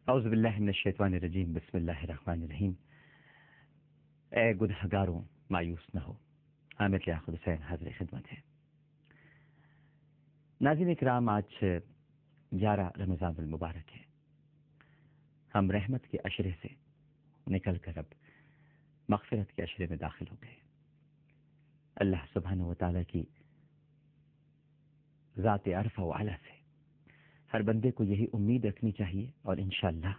اعوذ باللہ من الشیطان الرجیم، بسم اللہ الرحمن الرحیم۔ اے گنہگاروں مایوس نہ ہو، حامد لیاقت حسین حاضر خدمت ہے۔ ناظرین کرام، آج 11 رمضان المبارک ہے۔ ہم رحمت کے عشرے سے نکل کر اب مغفرت کے عشرے میں داخل ہو گئے۔ اللہ سبحانہ و تعالیٰ کی ذات عرفہ و اعلیٰ سے ہر بندے کو یہی امید رکھنی چاہیے، اور انشاءاللہ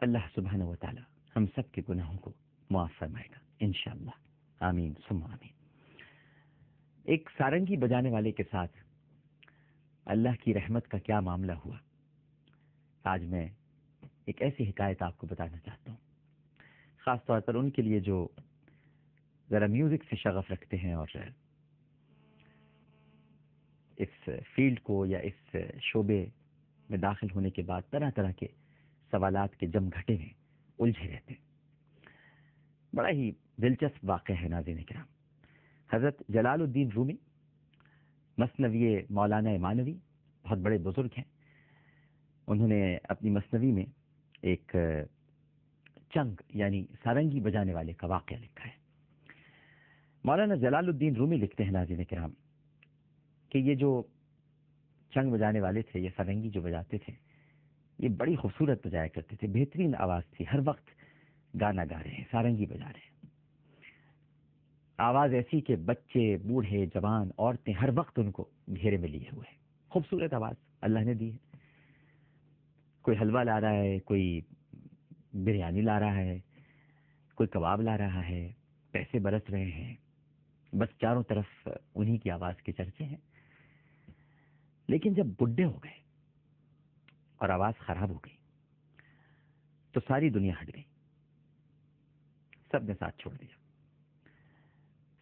اللہ سبحانہ و تعالیٰ ہم سب کے گناہوں کو معاف فرمائے گا انشاءاللہ، آمین ثم آمین۔ ایک سارنگی بجانے والے کے ساتھ اللہ کی رحمت کا کیا معاملہ ہوا، آج میں ایک ایسی حکایت آپ کو بتانا چاہتا ہوں، خاص طور پر ان کے لیے جو ذرا میوزک سے شغف رکھتے ہیں اور اس فیلڈ کو یا اس شعبے میں داخل ہونے کے بعد طرح طرح کے سوالات کے جم گھٹے میں الجھے رہتے ہیں۔ بڑا ہی دلچسپ واقعہ ہے ناظرین کرام۔ حضرت جلال الدین رومی مثنوی مولانا مانوی بہت بڑے بزرگ ہیں، انہوں نے اپنی مثنوی میں ایک چنگ یعنی سارنگی بجانے والے کا واقعہ لکھا ہے۔ مولانا جلال الدین رومی لکھتے ہیں ناظرین کرام کہ یہ جو چنگ بجانے والے تھے، یہ سارنگی جو بجاتے تھے، یہ بڑی خوبصورت بجایا کرتے تھے، بہترین آواز تھی، ہر وقت گانا گا رہے ہیں، سارنگی بجا رہے ہیں، آواز ایسی کہ بچے، بوڑھے، جوان، عورتیں ہر وقت ان کو گھیرے میں لیے ہوئے ہیں۔ خوبصورت آواز اللہ نے دی ہے۔ کوئی حلوہ لا رہا ہے، کوئی بریانی لا رہا ہے، کوئی کباب لا رہا ہے، پیسے برس رہے ہیں، بس چاروں طرف انہی کی آواز کے چرچے ہیں۔ لیکن جب بڈھے ہو گئے اور آواز خراب ہو گئی تو ساری دنیا ہٹ گئی، سب نے ساتھ چھوڑ دیا،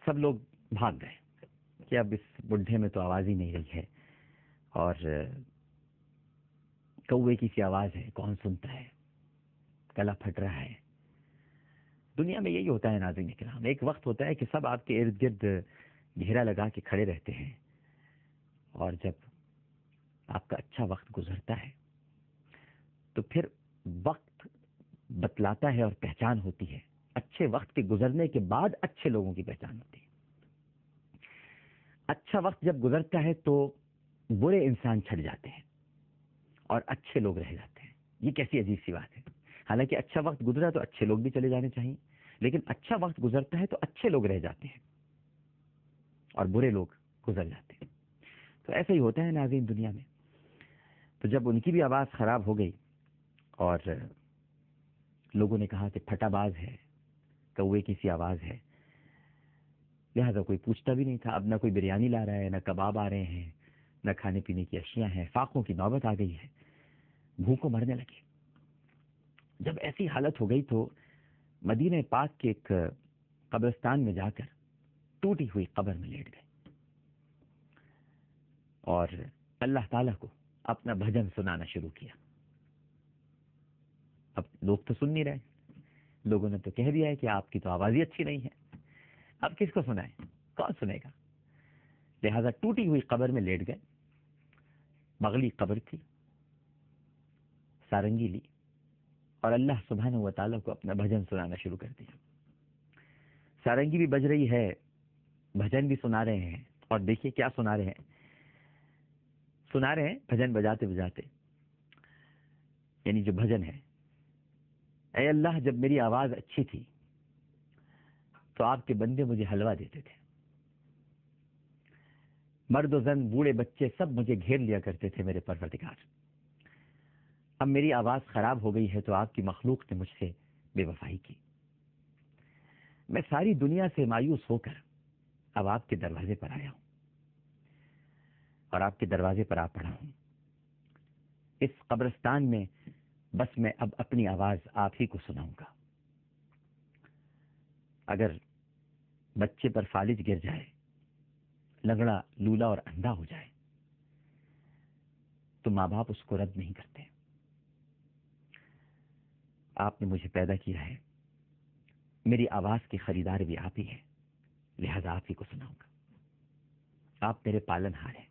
سب لوگ بھاگ گئے کہ اب اس بڈھے میں تو آواز ہی نہیں رہی ہے، اور کوے کی سی آواز ہے، کون سنتا ہے، گلا پھٹ رہا ہے۔ دنیا میں یہی ہوتا ہے ناظرین کرام، ایک وقت ہوتا ہے کہ سب آپ کے ارد گرد گھیرا لگا کے کھڑے رہتے ہیں، اور جب آپ کا اچھا وقت گزرتا ہے تو پھر وقت بتلاتا ہے اور پہچان ہوتی ہے۔ اچھے وقت کے گزرنے کے بعد اچھے لوگوں کی پہچان ہوتی ہے۔ اچھا وقت جب گزرتا ہے تو برے انسان چھٹ جاتے ہیں اور اچھے لوگ رہ جاتے ہیں۔ یہ کیسی عجیب سی بات ہے۔ حالانکہ اچھا وقت گزرا تو اچھے لوگ بھی چلے جانے چاہیے، لیکن اچھا وقت گزرتا ہے تو اچھے لوگ رہ جاتے ہیں اور برے لوگ گزر جاتے ہیں۔ تو ایسا ہی ہوتا ہے ناظرین دنیا میں۔ تو جب ان کی بھی آواز خراب ہو گئی اور لوگوں نے کہا کہ پھٹا باز ہے، کوے کی سی آواز ہے، لہذا کوئی پوچھتا بھی نہیں تھا۔ اب نہ کوئی بریانی لا رہا ہے، نہ کباب آ رہے ہیں، نہ کھانے پینے کی اشیاء ہیں، فاقوں کی نوبت آ گئی ہے، بھوکوں مرنے لگے۔ جب ایسی حالت ہو گئی تو مدینہ پاک کے ایک قبرستان میں جا کر ٹوٹی ہوئی قبر میں لیٹ گئے اور اللہ تعالیٰ کو اپنا بھجن سنانا شروع کیا۔ اب لوگ تو سن نہیں رہے، لوگوں نے تو کہہ دیا ہے کہ آپ کی تو آواز ہی اچھی نہیں ہے، اب کس کو سنائیں، کون سنے گا؟ لہذا ٹوٹی ہوئی قبر میں لیٹ گئے، مغلی قبر تھی، سارنگی لی اور اللہ سبحانہ و تعالیٰ کو اپنا بھجن سنانا شروع کر دیا۔ سارنگی بھی بج رہی ہے، بھجن بھی سنا رہے ہیں، اور دیکھیے کیا سنا رہے ہیں، سنا رہے ہیں بھجن بجاتے بجاتے، یعنی جو بھجن ہے، اے اللہ جب میری آواز اچھی تھی تو آپ کے بندے مجھے حلوہ دیتے تھے، مرد و زن، بوڑھے بچے سب مجھے گھیر لیا کرتے تھے میرے پروردگار۔ اب میری آواز خراب ہو گئی ہے تو آپ کی مخلوق نے مجھ سے بے وفائی کی، میں ساری دنیا سے مایوس ہو کر اب آپ کے دروازے پر آیا ہوں اور آپ کے دروازے پر آ پڑا ہوں۔ اس قبرستان میں بس میں اب اپنی آواز آپ ہی کو سناؤں گا۔ اگر بچے پر فالج گر جائے، لنگڑا، لولا اور اندھا ہو جائے تو ماں باپ اس کو رد نہیں کرتے۔ آپ نے مجھے پیدا کیا ہے، میری آواز کی خریدار بھی آپ ہی ہے، لہذا آپ ہی کو سناؤں گا۔ آپ میرے پالن ہار ہیں،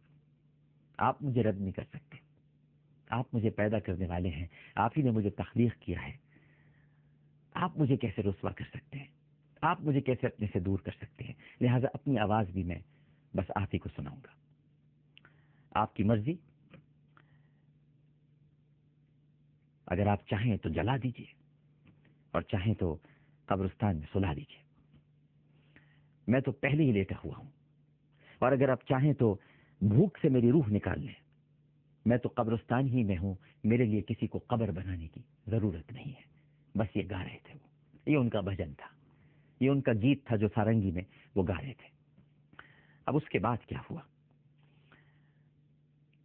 آپ مجھے رد نہیں کر سکتے، آپ مجھے پیدا کرنے والے ہیں، آپ ہی نے مجھے تخلیق کیا ہے، آپ مجھے کیسے رسوا کر سکتے ہیں؟ آپ مجھے کیسے اپنے سے دور کر سکتے ہیں؟ لہٰذا اپنی آواز بھی میں بس آپ ہی کو سناؤں گا۔ آپ کی مرضی، اگر آپ چاہیں تو جلا دیجئے اور چاہیں تو قبرستان میں سلا دیجئے، میں تو پہلے ہی لیٹا ہوا ہوں، اور اگر آپ چاہیں تو بھوک سے میری روح نکال لیں، میں تو قبرستان ہی میں ہوں، میرے لیے کسی کو قبر بنانے کی ضرورت نہیں ہے۔ بس یہ گا رہے تھے وہ، یہ ان کا بھجن تھا، یہ ان کا گیت تھا جو سارنگی میں وہ گا رہے تھے۔ اب اس کے بعد کیا ہوا،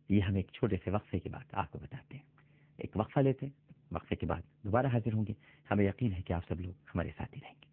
یہ ہم ایک چھوٹے سے وقفے کے بعد آپ کو بتاتے ہیں۔ ایک وقفہ لیتے ہیں، وقفے کے بعد دوبارہ حاضر ہوں گے۔ ہمیں یقین ہے کہ آپ سب لوگ ہمارے ساتھ ہی رہیں گے۔